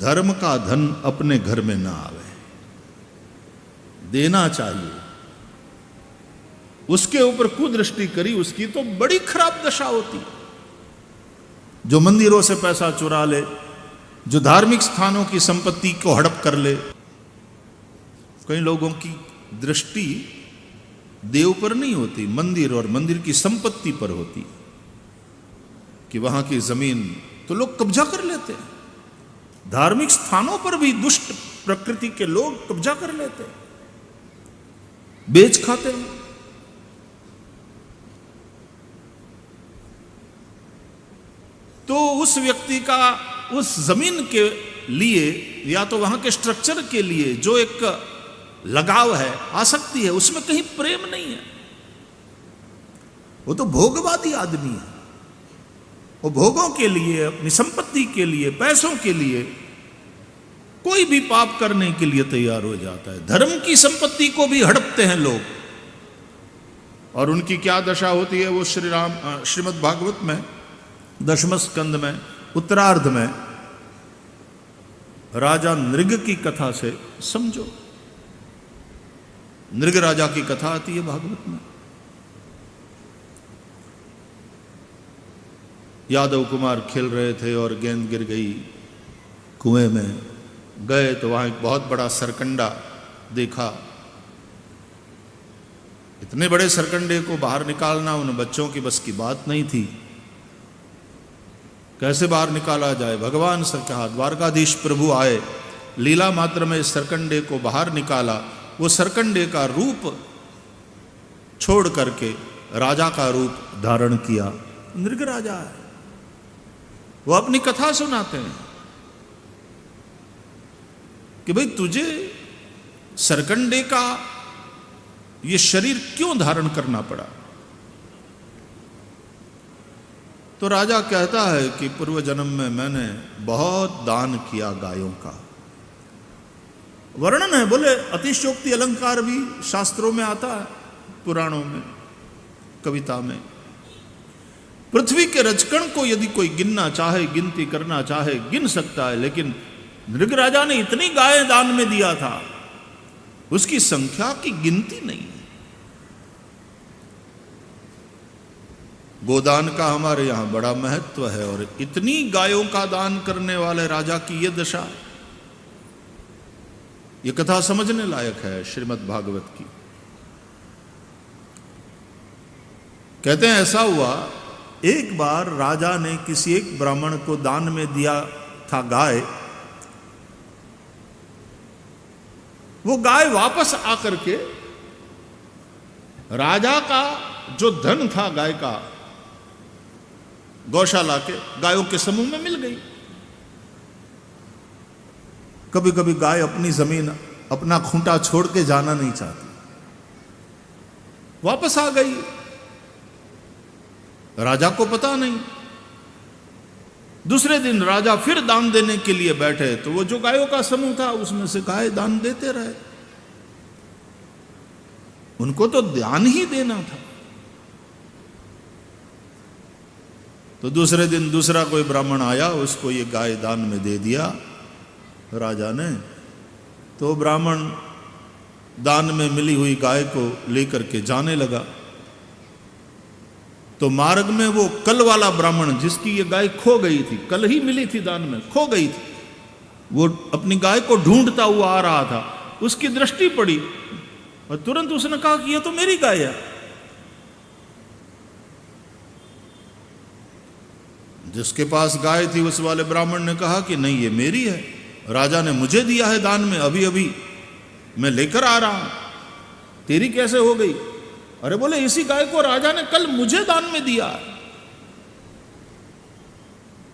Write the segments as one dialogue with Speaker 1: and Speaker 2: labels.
Speaker 1: धर्म का धन अपने घर में ना आवे, देना चाहिए। उसके ऊपर कुदृष्टि करी उसकी तो बड़ी खराब दशा होती। जो मंदिरों से पैसा चुरा ले, जो धार्मिक स्थानों की संपत्ति को हड़प कर ले। कई लोगों की दृष्टि देव पर नहीं होती, मंदिर और मंदिर की संपत्ति पर होती कि वहां की जमीन तो लोग कब्जा कर लेते हैं। धार्मिक स्थानों पर भी दुष्ट प्रकृति के लोग कब्जा कर लेते हैं, बेच खाते हैं। तो उस व्यक्ति का उस जमीन के लिए या तो वहां के स्ट्रक्चर के लिए जो एक लगाव है, आसक्ति है, उसमें कहीं प्रेम नहीं है। वो तो भोगवादी आदमी है। वो भोगों के लिए, अपनी संपत्ति के लिए, पैसों के लिए कोई भी पाप करने के लिए तैयार हो जाता है। धर्म की संपत्ति को भी हड़पते हैं लोग। और उनकी क्या दशा होती है वो श्रीमद् भागवत में 10वें स्कंद में उत्तरार्ध में राजा नृग की कथा से समझो। नृग राजा की कथा आती है भागवत में। यादव कुमार खेल रहे थे और गेंद गिर गई कुएं में। गए तो वहां एक बहुत बड़ा सरकंडा देखा। इतने बड़े सरकंडे को बाहर निकालना उन बच्चों की बस की बात नहीं थी। कैसे बाहर निकाला जाए? भगवान से कहा, द्वारकाधीश प्रभु आए, लीला मात्र में इस सरकंडे को बाहर निकाला। वो सरकंडे का रूप छोड़ करके राजा का रूप धारण किया। नृग राजा है। वो अपनी कथा सुनाते हैं कि भाई तुझे सरकंडे का ये शरीर क्यों धारण करना पड़ा? तो राजा कहता है कि पूर्व जन्म में मैंने बहुत दान किया गायों का। वर्णन है, बोले अतिशयोक्ति अलंकार भी शास्त्रों में आता है, पुराणों में, कविता में। पृथ्वी के रजकण को यदि कोई गिनना चाहे, गिनती करना चाहे, गिन सकता है। लेकिन नृग राजा ने इतनी गायें दान में दिया था, उसकी संख्या की गिनती नहीं है। गोदान का हमारे यहां बड़ा महत्व है और इतनी गायों का दान करने वाले राजा की यह दशा। यह कथा समझने लायक है श्रीमद् भागवत की। कहते हैं ऐसा हुआ, एक बार राजा ने किसी एक ब्राह्मण को दान में दिया था गाय। वो गाय वापस आकर के राजा का जो धन था गाय का, गौशाला के गायों के समूह में मिल गई। कभी कभी गाय अपनी जमीन, अपना खूंटा छोड़ के जाना नहीं चाहती, वापस आ गई। राजा को पता नहीं। दूसरे दिन राजा फिर दान देने के लिए बैठे तो वो जो गायों का समूह था उसमें से गाय दान देते रहे। उनको तो दान ही देना था। तो दूसरे दिन दूसरा कोई ब्राह्मण आया, उसको ये गाय दान में दे दिया राजा ने। तो ब्राह्मण दान में मिली हुई गाय को लेकर के जाने लगा। तो मार्ग में वो कल वाला ब्राह्मण जिसकी ये गाय खो गई थी, कल ही मिली थी दान में, खो गई थी, वो अपनी गाय को ढूंढता हुआ आ रहा था। उसकी दृष्टि पड़ी और तुरंत उसने कहा कि ये तो मेरी गाय है। जिसके पास गाय थी उस वाले ब्राह्मण ने कहा कि नहीं, ये मेरी है, राजा ने मुझे दिया है दान में, अभी अभी मैं लेकर आ रहा हूं, तेरी कैसे हो गई? अरे बोले इसी गाय को राजा ने कल मुझे दान में दिया,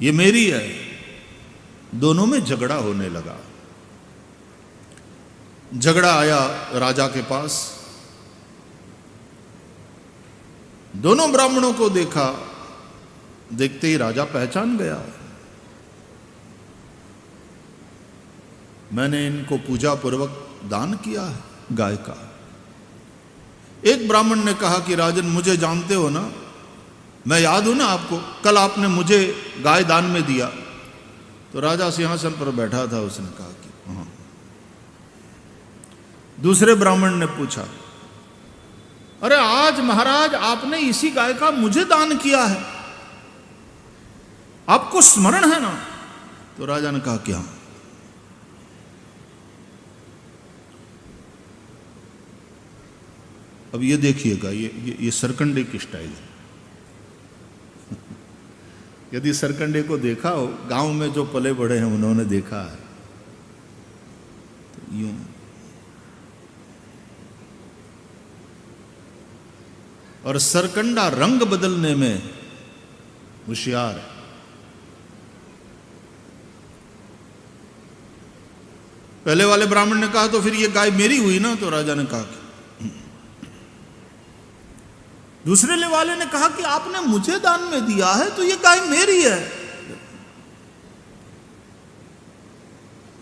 Speaker 1: ये मेरी है। दोनों में झगड़ा होने लगा। झगड़ा आया राजा के पास। दोनों ब्राह्मणों को देखा, देखते ही राजा पहचान गया। मैंने इनको पूजा पूर्वक दान किया है गाय का। एक ब्राह्मण ने कहा कि राजन मुझे जानते हो ना, मैं याद हूं ना आपको, कल आपने मुझे गाय दान में दिया। तो राजा सिंहासन पर बैठा था, उसने कहा कि हाँ। दूसरे ब्राह्मण ने पूछा, अरे आज महाराज आपने इसी गाय का मुझे दान किया है, आपको स्मरण है ना? तो राजा ने कहा कि हाँ। अब ये देखिएगा, ये सरकंडे की स्टाइल है। यदि सरकंडे को देखा हो, गांव में जो पले बड़े हैं उन्होंने देखा है, तो यूं और सरकंडा रंग बदलने में होशियार है। पहले वाले ब्राह्मण ने कहा, तो फिर ये गाय मेरी हुई ना? तो राजा ने कहा कि दूसरे वाले ने कहा कि आपने मुझे दान में दिया है, तो ये गाय मेरी है।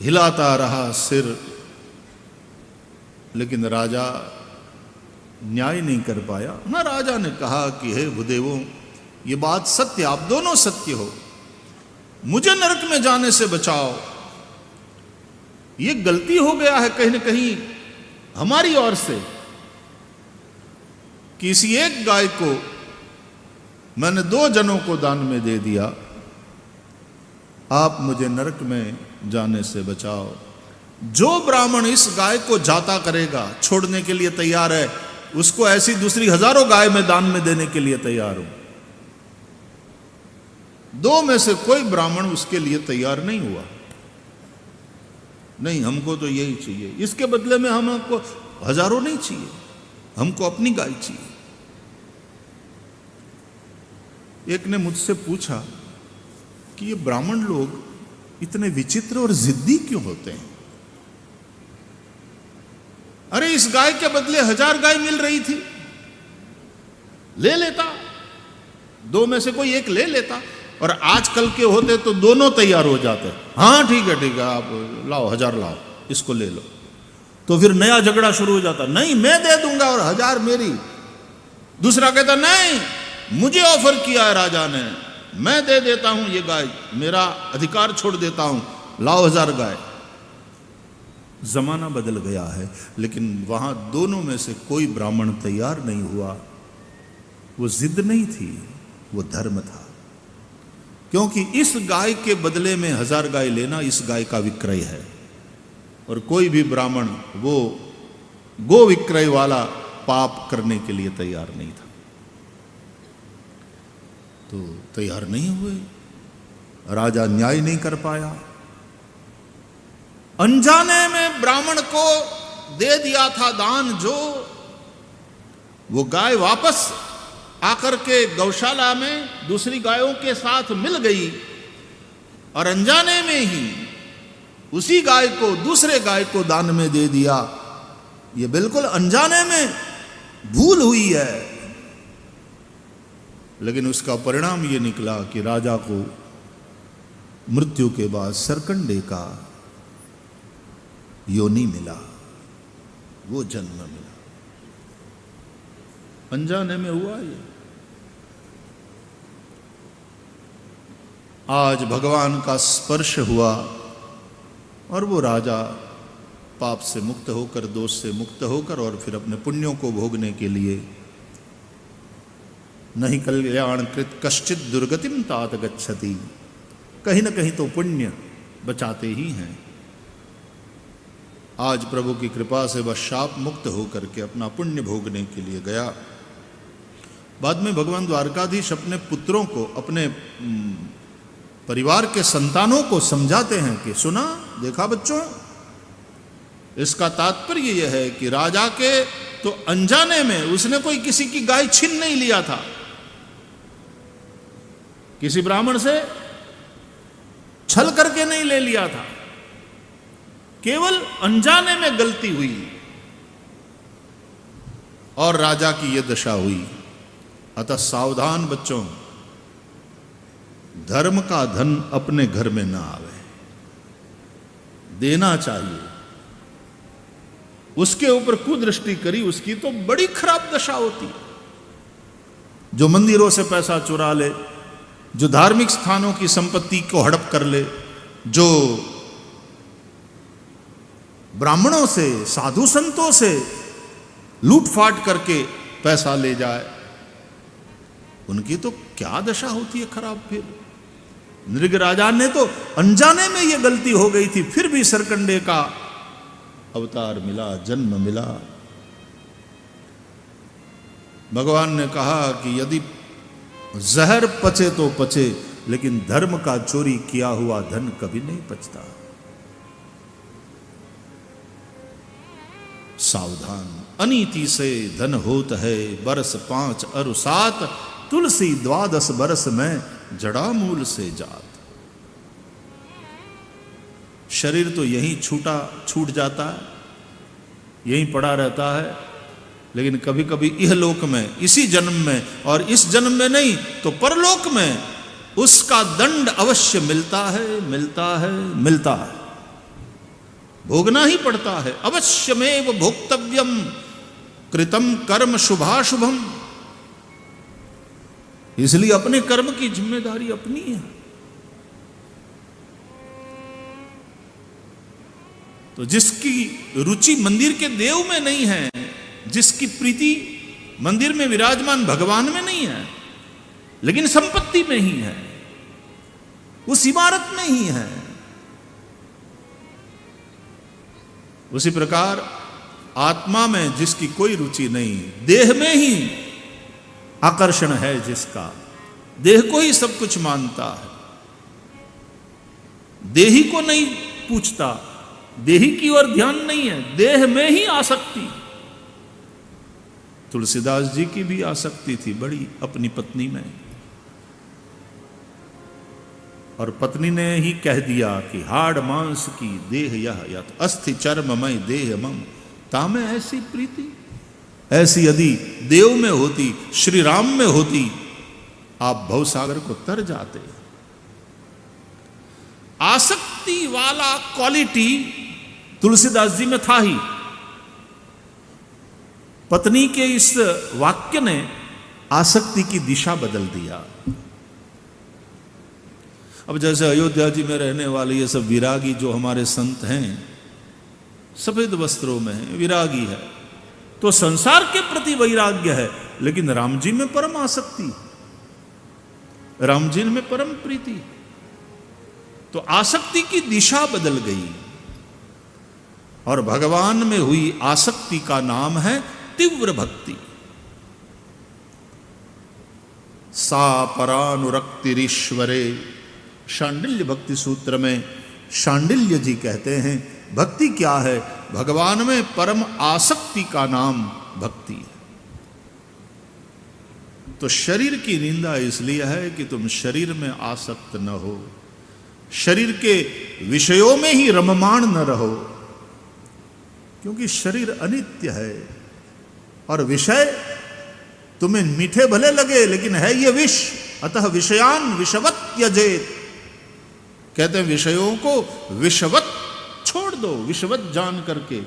Speaker 1: हिलाता रहा सिर, लेकिन राजा न्याय नहीं कर पाया ना। राजा ने कहा कि हे भूदेवों, ये बात सत्य, आप दोनों सत्य हो, मुझे नरक में जाने से बचाओ। ये गलती हो गया है कहीं न कहीं हमारी ओर से, किसी एक गाय को मैंने 2 जनों को दान में दे दिया, आप मुझे नरक में जाने से बचाओ। जो ब्राह्मण इस गाय को जाता करेगा, छोड़ने के लिए तैयार है, उसको ऐसी दूसरी हजारों गाय में दान में देने के लिए तैयार हूं। 2 में से कोई ब्राह्मण उसके लिए तैयार नहीं हुआ। नहीं, हमको तो यही चाहिए, इसके बदले में हमको हजारों नहीं चाहिए, हमको अपनी गाय चाहिए। एक ने मुझसे पूछा कि ये ब्राह्मण लोग इतने विचित्र और जिद्दी क्यों होते हैं? अरे इस गाय के बदले 1000 गाय मिल रही थी, ले लेता, 2 में से कोई एक ले लेता। और आजकल के होते तो दोनों तैयार हो जाते, हाँ ठीक है आप लाओ, 1000 लाओ, इसको ले लो। तो फिर नया झगड़ा शुरू हो जाता, नहीं मैं दे दूंगा और 1000 मेरी। दूसरा कहता नहीं, मुझे ऑफर किया है राजा ने, मैं दे देता हूं ये गाय, मेरा अधिकार छोड़ देता हूं, लाओ 1000 गाय। जमाना बदल गया है, लेकिन वहां दोनों में से कोई ब्राह्मण तैयार नहीं हुआ। वो जिद नहीं थी, वो धर्म था। क्योंकि इस गाय के बदले में 1000 गाय लेना इस गाय का विक्रय है, और कोई भी ब्राह्मण वो गो विक्रय वाला पाप करने के लिए तैयार नहीं था। तो तैयार नहीं हुए, राजा न्याय नहीं कर पाया। अनजाने में ब्राह्मण को दे दिया था दान, जो वो गाय वापस आकर के गौशाला में दूसरी गायों के साथ मिल गई, और अनजाने में ही उसी गाय को दूसरे गाय को दान में दे दिया। ये बिल्कुल अनजाने में भूल हुई है, लेकिन उसका परिणाम ये निकला कि राजा को मृत्यु के बाद सरकंडे का योनि मिला, वो जन्म मिला। अनजाने में हुआ ये। आज भगवान का स्पर्श हुआ और वो राजा पाप से मुक्त होकर, दोष से मुक्त होकर, और फिर अपने पुण्यों को भोगने के लिए, नहीं कल्याण कृत कश्चित दुर्गतिम तात गच्छति, कहीं न कहीं तो पुण्य बचाते ही हैं। आज प्रभु की कृपा से वह शाप मुक्त होकर के अपना पुण्य भोगने के लिए गया। बाद में भगवान द्वारकाधीश अपने पुत्रों को, अपने परिवार के संतानों को समझाते हैं कि सुना, देखा बच्चों, इसका तात्पर्य यह है कि राजा के तो अनजाने में उसने कोई किसी की गाय छीन नहीं लिया था, किसी ब्राह्मण से छल करके नहीं ले लिया था, केवल अनजाने में गलती हुई और राजा की यह दशा हुई। अतः सावधान बच्चों, धर्म का धन अपने घर में ना आवे, देना चाहिए। उसके ऊपर कुदृष्टि करी, उसकी तो बड़ी खराब दशा होती। जो मंदिरों से पैसा चुरा ले, जो धार्मिक स्थानों की संपत्ति को हड़प कर ले, जो ब्राह्मणों से, साधु संतों से लूटफाट करके पैसा ले जाए, उनकी तो क्या दशा होती है खराब। फिर नृग राजा ने तो अनजाने में यह गलती हो गई थी, फिर भी सरकंडे का अवतार मिला, जन्म मिला। भगवान ने कहा कि यदि जहर पचे तो पचे, लेकिन धर्म का चोरी किया हुआ धन कभी नहीं पचता। सावधान, अनीति से धन होत है बरस 5 अरु 7, तुलसी 12 बरस में जड़ा मूल से जात। शरीर तो यहीं छूट जाता है, यहीं पड़ा रहता है, लेकिन कभी कभी इहलोक में, इसी जन्म में, और इस जन्म में नहीं तो परलोक में उसका दंड अवश्य मिलता है, मिलता है, मिलता है, भोगना ही पड़ता है। अवश्यमेव भोक्तव्यम कृतम कर्म शुभाशुभम। इसलिए अपने कर्म की जिम्मेदारी अपनी है। तो जिसकी रुचि मंदिर के देव में नहीं है, जिसकी प्रीति मंदिर में विराजमान भगवान में नहीं है, लेकिन संपत्ति में ही है, उस इमारत में ही है, उसी प्रकार आत्मा में जिसकी कोई रुचि नहीं, देह में ही आकर्षण है जिसका, देह को ही सब कुछ मानता है, देही को नहीं पूछता, देही की ओर ध्यान नहीं है, देह में ही आसक्ति। तुलसीदास जी की भी आसक्ति थी बड़ी अपनी पत्नी में, और पत्नी ने ही कह दिया कि हाड़ मांस की देह यह अस्थि चर्ममय देह मम, तामे ऐसी प्रीति। ऐसी यदि देव में होती, श्री राम में होती, आप भवसागर को तर जाते। आसक्ति वाला क्वालिटी तुलसीदास जी में था ही। पत्नी के इस वाक्य ने आसक्ति की दिशा बदल दिया। अब जैसे अयोध्या जी में रहने वाले ये सब विरागी जो हमारे संत हैं, सफेद वस्त्रों में हैं, विरागी है, तो संसार के प्रति वैराग्य है, लेकिन राम जी में परम आसक्ति, राम जी में परम प्रीति। तो आसक्ति की दिशा बदल गई, और भगवान में हुई आसक्ति का नाम है तीव्र भक्ति। सा परानुरक्तिरीश्वरे, शांडिल्य भक्ति सूत्र में शांडिल्य जी कहते हैं, भक्ति क्या है? भगवान में परम आसक्ति का नाम भक्ति है। तो शरीर की निंदा इसलिए है कि तुम शरीर में आसक्त न हो, शरीर के विषयों में ही रममाण न रहो, क्योंकि शरीर अनित्य है और विषय तुम्हें मीठे भले लगे, लेकिन है ये विष। अतः विषयान विषवत त्यजेत, कहते हैं विषयों को विषवत छोड़ दो, विषवत जान करके।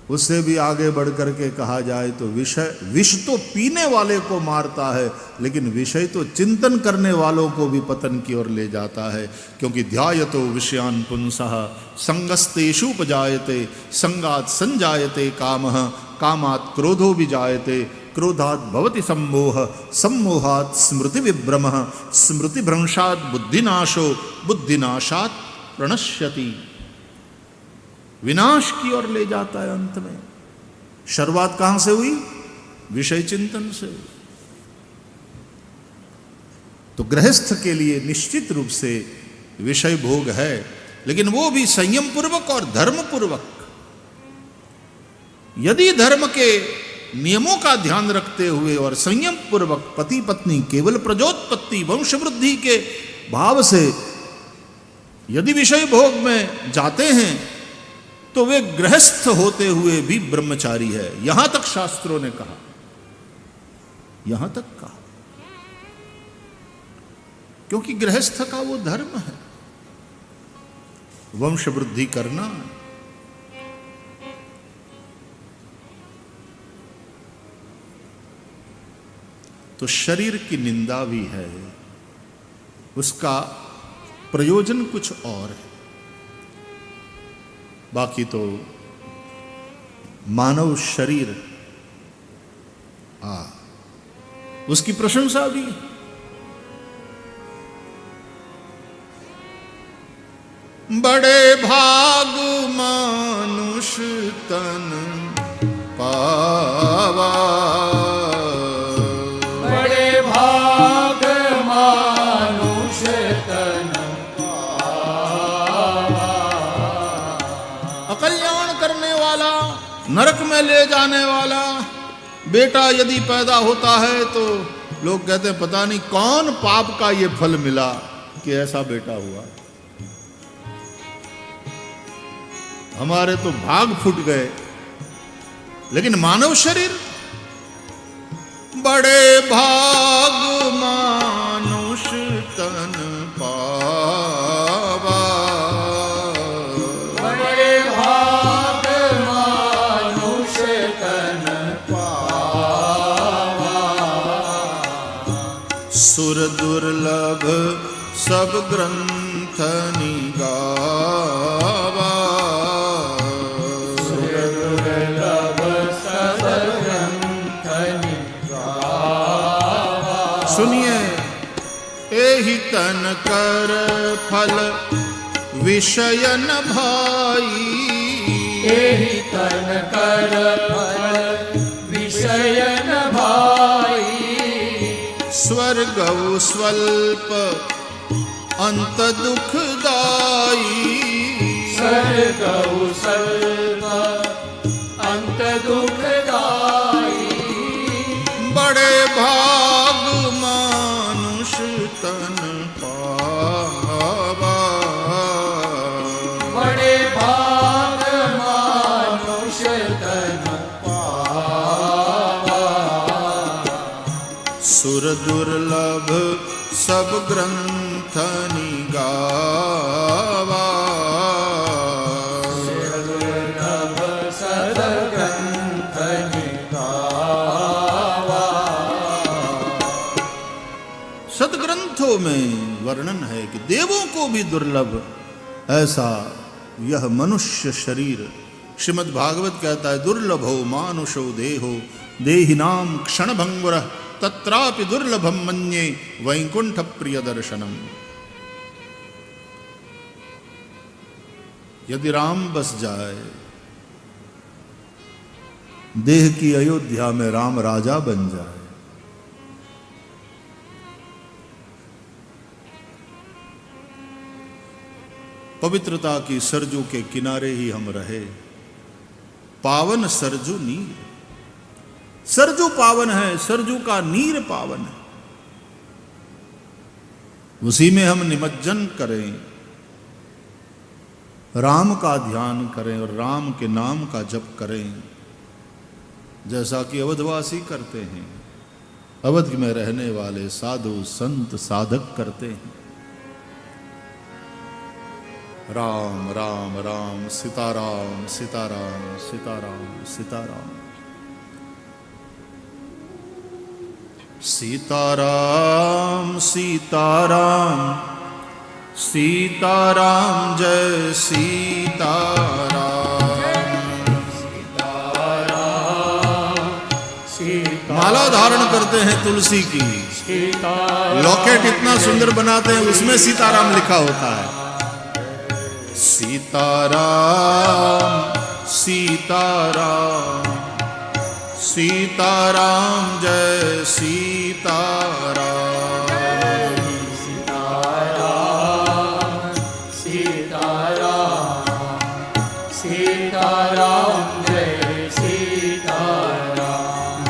Speaker 1: उससे भी आगे बढ़ करके कहा जाए तो विष तो पीने वाले को मारता है, लेकिन विषय तो चिंतन करने वालों को भी पतन की ओर ले जाता है। क्योंकि ध्यायतो विषयान पुंसः संगस्तेषुपजायते, संगात संजायते कामः, कामात् क्रोधो विजायते, क्रोधात् भवति सम्मोह, सम्मोहात् स्मृति विभ्रमः, स्मृति भ्रंशात् बुद्धिनाशो, बुद्धिनाशात् प्रणश्यति। विनाश की ओर ले जाता है अंत में। शुरुआत कहां से हुई? विषय चिंतन से। तो गृहस्थ के लिए निश्चित रूप से विषय भोग है, लेकिन वो भी संयम पूर्वक और धर्म पूर्वक। यदि धर्म के नियमों का ध्यान रखते हुए और संयम पूर्वक पति पत्नी केवल प्रजोत्पत्ति वंश वृद्धि के भाव से यदि विषय भोग में जाते हैं, तो वे गृहस्थ होते हुए भी ब्रह्मचारी है। यहां तक शास्त्रों ने कहा, यहां तक कहा, क्योंकि गृहस्थ का वो धर्म है, वंश वृद्धि करना। तो शरीर की निंदा भी है, उसका प्रयोजन कुछ और है। बाकी तो मानव शरीर उसकी प्रशंसा भी है। बड़े भाग मानुष तन पावा,
Speaker 2: बड़े भाग मानुष तन पावा।
Speaker 1: अकल्याण करने वाला, नरक में ले जाने वाला बेटा यदि पैदा होता है तो लोग कहते हैं पता नहीं कौन पाप का ये फल मिला कि ऐसा बेटा हुआ। हमारे तो भाग फूट गए। लेकिन मानव शरीर, बड़े भाग मानुष तन पावा,
Speaker 2: बड़े भाग मानुष तन पावा।
Speaker 1: सुर दुर्लभ सब ग्रंथ निगावा, सुनिए एहि तन कर फल विषय न भाई,
Speaker 2: एहि तन कर फल विषय न भाई।
Speaker 1: स्वर्ग स्वल्प अंत दुखदाई,
Speaker 2: स्वर्ग स्वल्प अंत दुखदाई।
Speaker 1: बड़े भाग मानुष तन पावा,
Speaker 2: बड़े भाग मानुष तन पावा।
Speaker 1: सुर दुर्लभ सब ग्रंथ निगावा,
Speaker 2: सुर दुर्लभ सब ग्रंथ निगावा।
Speaker 1: सदग्रंथों में वर्णन है कि देवों को भी दुर्लभ ऐसा यह मनुष्य शरीर। श्रीमद् भागवत कहता है दुर्लभो मानुषो देहो देहिनाम क्षण भंगुरः तत्रापि दुर्लभम मन्ये वैकुंठ प्रिय दर्शनम। यदि राम बस जाए देह की अयोध्या में, राम राजा बन जाए, पवित्रता की सरजू के किनारे ही हम रहे। पावन सरजू नीर, सरजू पावन है, सरजू का नीर पावन है। उसी में हम निमज्जन करें, राम का ध्यान करें और राम के नाम का जप करें, जैसा कि अवधवासी करते हैं, अवध में रहने वाले साधु संत साधक करते हैं। राम राम राम सीताराम सीताराम सीताराम सीताराम सीताराम सीताराम सीताराम जय सीताराम। माला धारण करते हैं तुलसी की, लॉकेट इतना सुंदर बनाते हैं उसमें सीताराम लिखा होता है। सीताराम सीताराम सीताराम जय सीताराम।
Speaker 2: सीताराम सीताराम सीताराम जय सीताराम।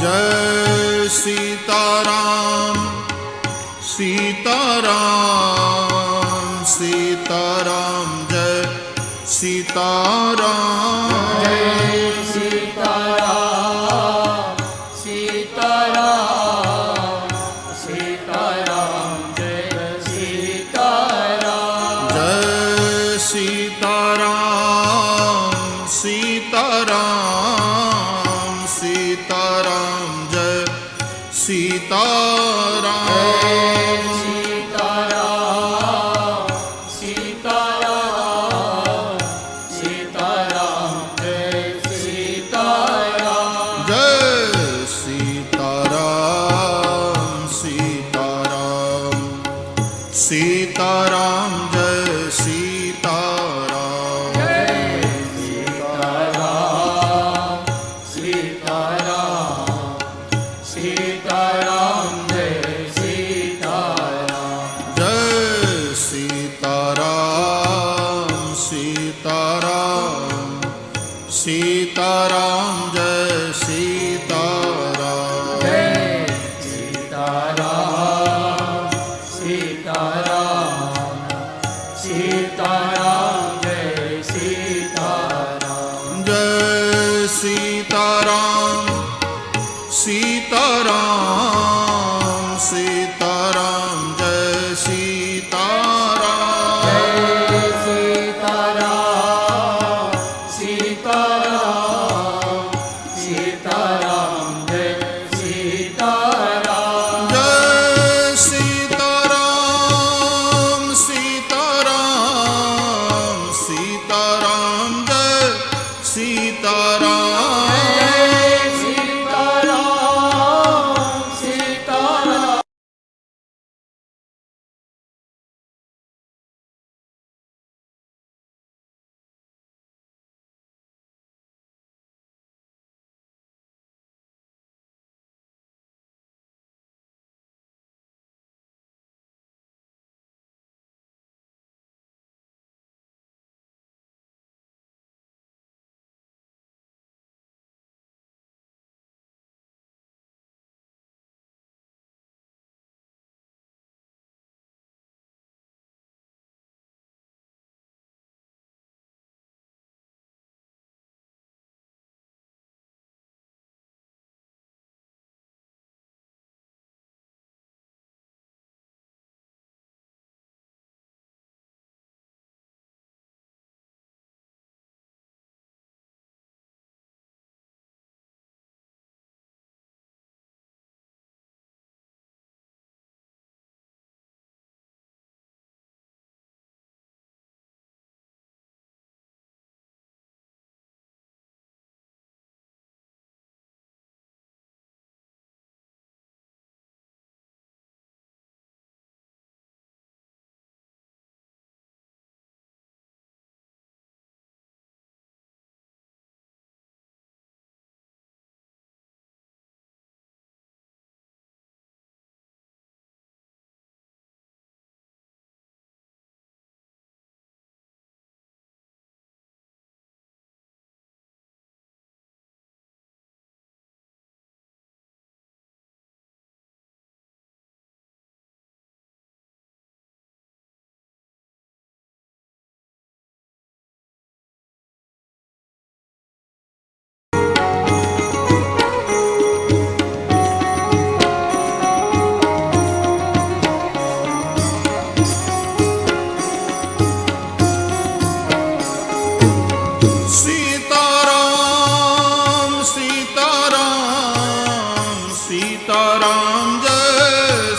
Speaker 1: जय सीताराम सीताराम सीताराम जय सीताराम।
Speaker 2: जय सीताराम सीताराम सीताराम जय सीताराम।
Speaker 1: जय सीताराम सीताराम सीताराम जय सीताराम।
Speaker 2: सीताराम
Speaker 1: सीताराम जय सीताराम।
Speaker 2: सीताराम सीताराम सीताराम जय सीताराम।
Speaker 1: जय सीताराम सीताराम सीताराम जय सीताराम।
Speaker 2: जय सीताराम सीताराम सीताराम जय सीताराम।
Speaker 1: जय सीताराम सीताराम सीताराम जय सीताराम।
Speaker 2: जय सीताराम सीताराम सीताराम जय सीताराम।
Speaker 1: जय सीताराम सीताराम सीताराम जय सीताराम।
Speaker 2: सीताराम सीताराम
Speaker 1: सीताराम सीताराम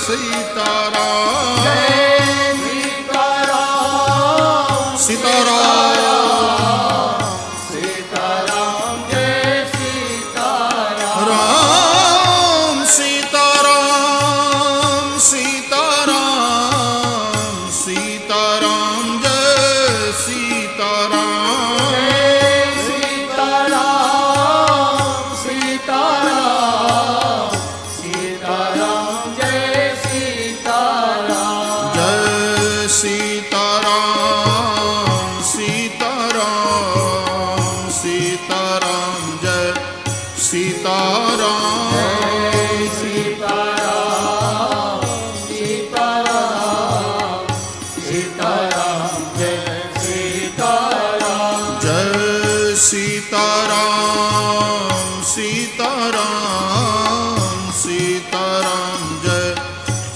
Speaker 1: सीताराम जय सीताराम।
Speaker 2: सीताराम
Speaker 1: सीताराम
Speaker 2: सीताराम जय सीताराम।
Speaker 1: राम सीताराम सीताराम सीताराम जय सीताराम।
Speaker 2: सीताराम सीताराम जय सीताराम।
Speaker 1: जय सीताराम सीताराम सीताराम जय सीताराम।
Speaker 2: सीताराम सीताराम सीताराम जय सीताराम।
Speaker 1: जय सीताराम सीताराम सीताराम जय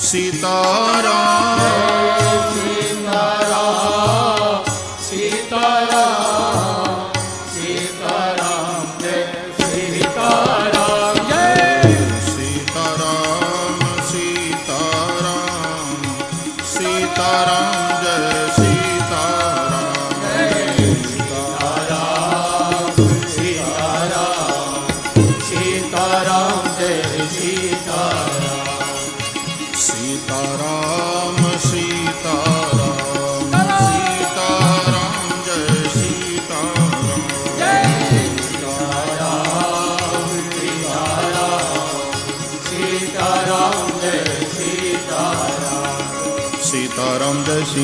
Speaker 1: सीताराम।
Speaker 2: सीताराम सीताराम जय सीताराम। जय
Speaker 1: सीताराम सीताराम सीताराम जय सीताराम।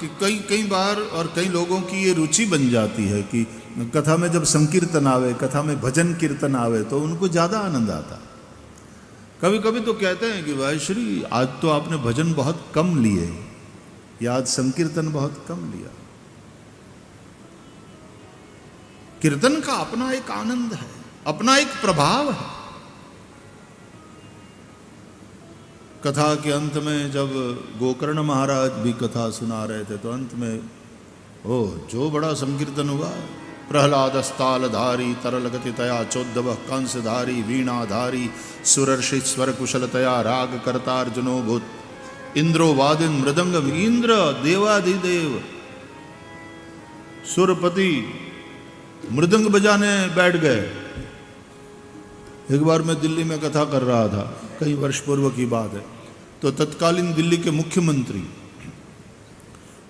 Speaker 1: कि कई बार और कई लोगों की ये रुचि बन जाती है कि कथा में जब संकीर्तन आवे, कथा में भजन कीर्तन आवे तो उनको ज़्यादा आनंद आता। कभी कभी तो कहते हैं कि भाई श्री आज तो आपने भजन बहुत कम लिए, या आज संकीर्तन बहुत कम लिया। कीर्तन का अपना एक आनंद है, अपना एक प्रभाव है। कथा के अंत में जब गोकर्ण महाराज भी कथा सुना रहे थे तो अंत में जो बड़ा संकीर्तन हुआ, प्रहलादस्तालधारी तरलगति तया चोद्दव कंसधारी वीणाधारी सुरर्षि स्वर कुशलतया राग कर्तार्जुनो भूत इंद्रो वादिन मृदंगम। इंद्र देवाधिदेव सुरपति मृदंग बजाने बैठ गए। एक बार मैं दिल्ली में कथा कर रहा था, कई वर्ष पूर्व की बात है, तो तत्कालीन दिल्ली के मुख्यमंत्री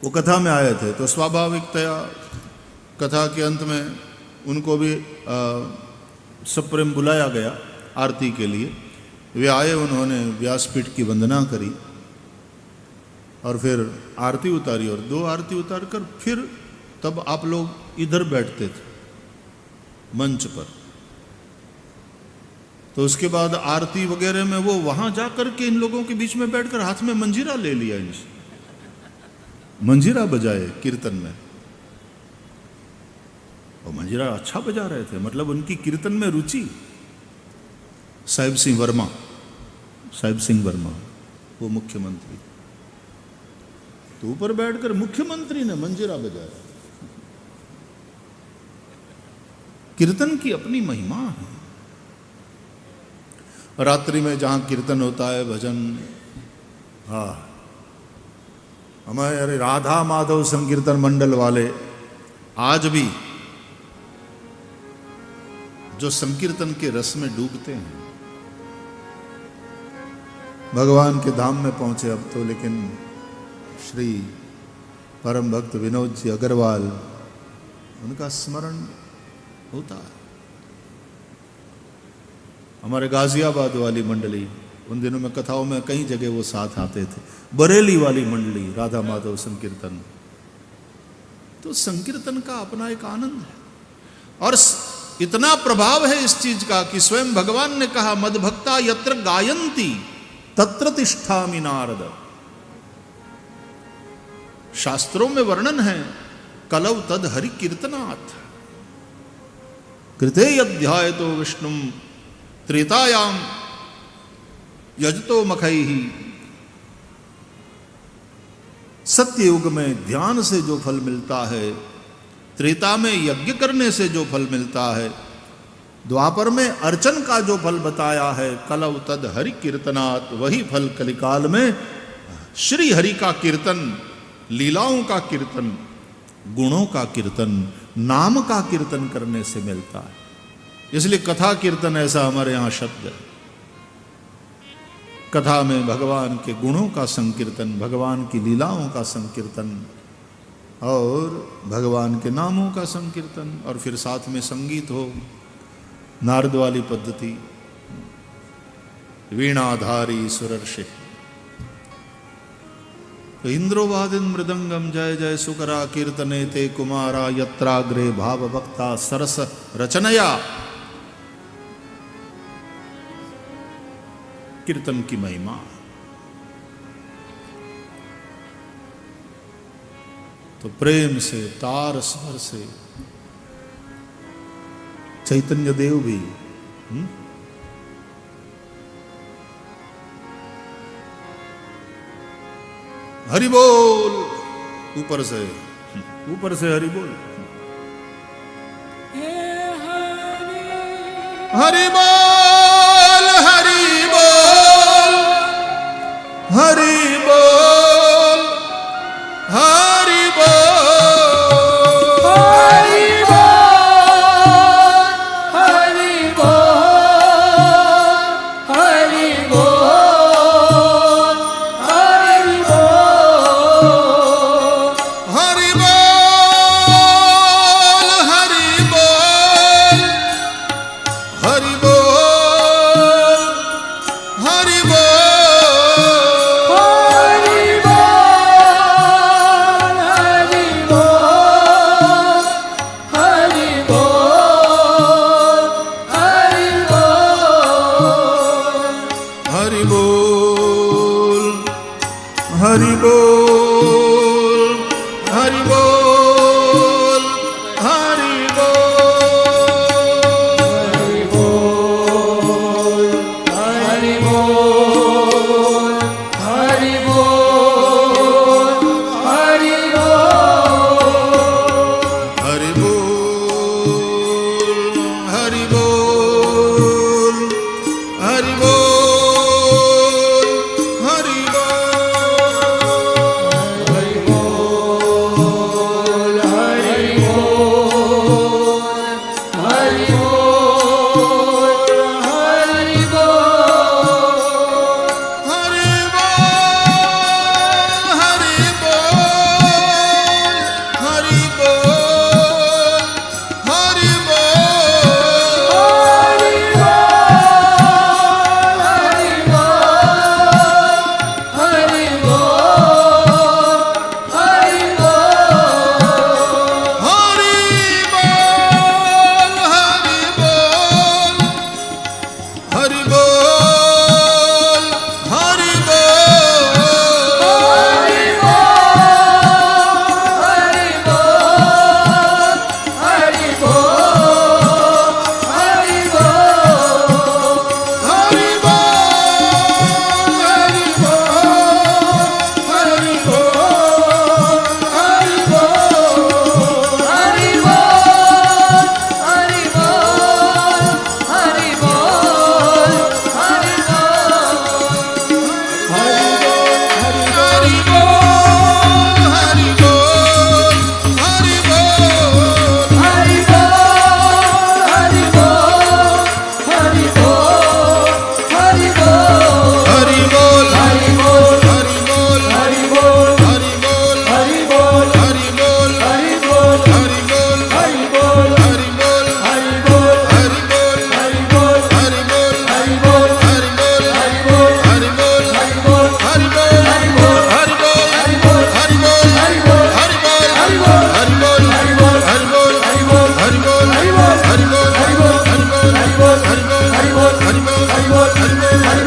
Speaker 1: वो कथा में आए थे। तो स्वाभाविकतया कथा के अंत में उनको भी सप्रेम बुलाया गया आरती के लिए। वे आए, उन्होंने व्यासपीठ की वंदना करी और फिर आरती उतारी, और 2 आरती उतार कर फिर तब आप लोग इधर बैठते थे मंच पर। तो उसके बाद आरती वगैरह में वो वहां जाकर के इन लोगों के बीच में बैठकर हाथ में मंजीरा ले लिया, इनसे मंजीरा बजाए कीर्तन में। और मंजीरा अच्छा बजा रहे थे, मतलब उनकी कीर्तन में रुचि। साहिब सिंह वर्मा वो मुख्यमंत्री, तो ऊपर बैठकर मुख्यमंत्री ने मंजीरा बजाया। कीर्तन की अपनी महिमा है। रात्रि में जहां कीर्तन होता है, भजन, हमारे राधा माधव संकीर्तन मंडल वाले आज भी जो संकीर्तन के रस में डूबते हैं, भगवान के धाम में पहुंचे अब तो। लेकिन श्री परम भक्त विनोद जी अग्रवाल, उनका स्मरण होता है। हमारे गाजियाबाद वाली मंडली, उन दिनों में कथाओं में कई जगह वो साथ आते थे। बरेली वाली मंडली, राधा माधव संकीर्तन। तो संकीर्तन का अपना एक आनंद है और इतना प्रभाव है इस चीज का कि स्वयं भगवान ने कहा, मदभक्ता यत्र गायन्ति तत्र तिष्ठामि नारद। शास्त्रों में वर्णन है, कलौ तद हरि कीर्तनात् कृते यध्यायतो विष्णुम त्रेतायाम यजतो मखैहि। सत्ययुग में ध्यान से जो फल मिलता है, त्रेता में यज्ञ करने से जो फल मिलता है, द्वापर में अर्चन का जो फल बताया है, कलौ तद हरि कीर्तनात्, वही फल कलिकाल में श्री हरि का कीर्तन, लीलाओं का कीर्तन, गुणों का कीर्तन, नाम का कीर्तन करने से मिलता है। इसलिए कथा कीर्तन ऐसा हमारे यहां शब्द है। कथा में भगवान के गुणों का संकीर्तन, भगवान की लीलाओं का संकीर्तन और भगवान के नामों का संकीर्तन, और फिर साथ में संगीत हो, नारद वाली पद्धति, वीणाधारी सुरर्षि। तो इंद्रोवादिन मृदंगम जय जय सुकरा कीर्तने ते कुमारा यत्राग्रे भाव भक्ता सरस रचनया। कीर्तन की महिमा। तो प्रेम से, तार स्वर से चैतन्य देव भी हरि बोल, ऊपर से हरि बोल, हरि बोल, हरि बोल, हरि बोल, हरि बोल,
Speaker 2: हरि बोल, हरि बोल, हरि बोल, हरि बोल,
Speaker 1: हरि बोल, हरि बोल, हरि बोल,
Speaker 2: हरि बोल हरि बोल हरि बोल हरि बोल हरि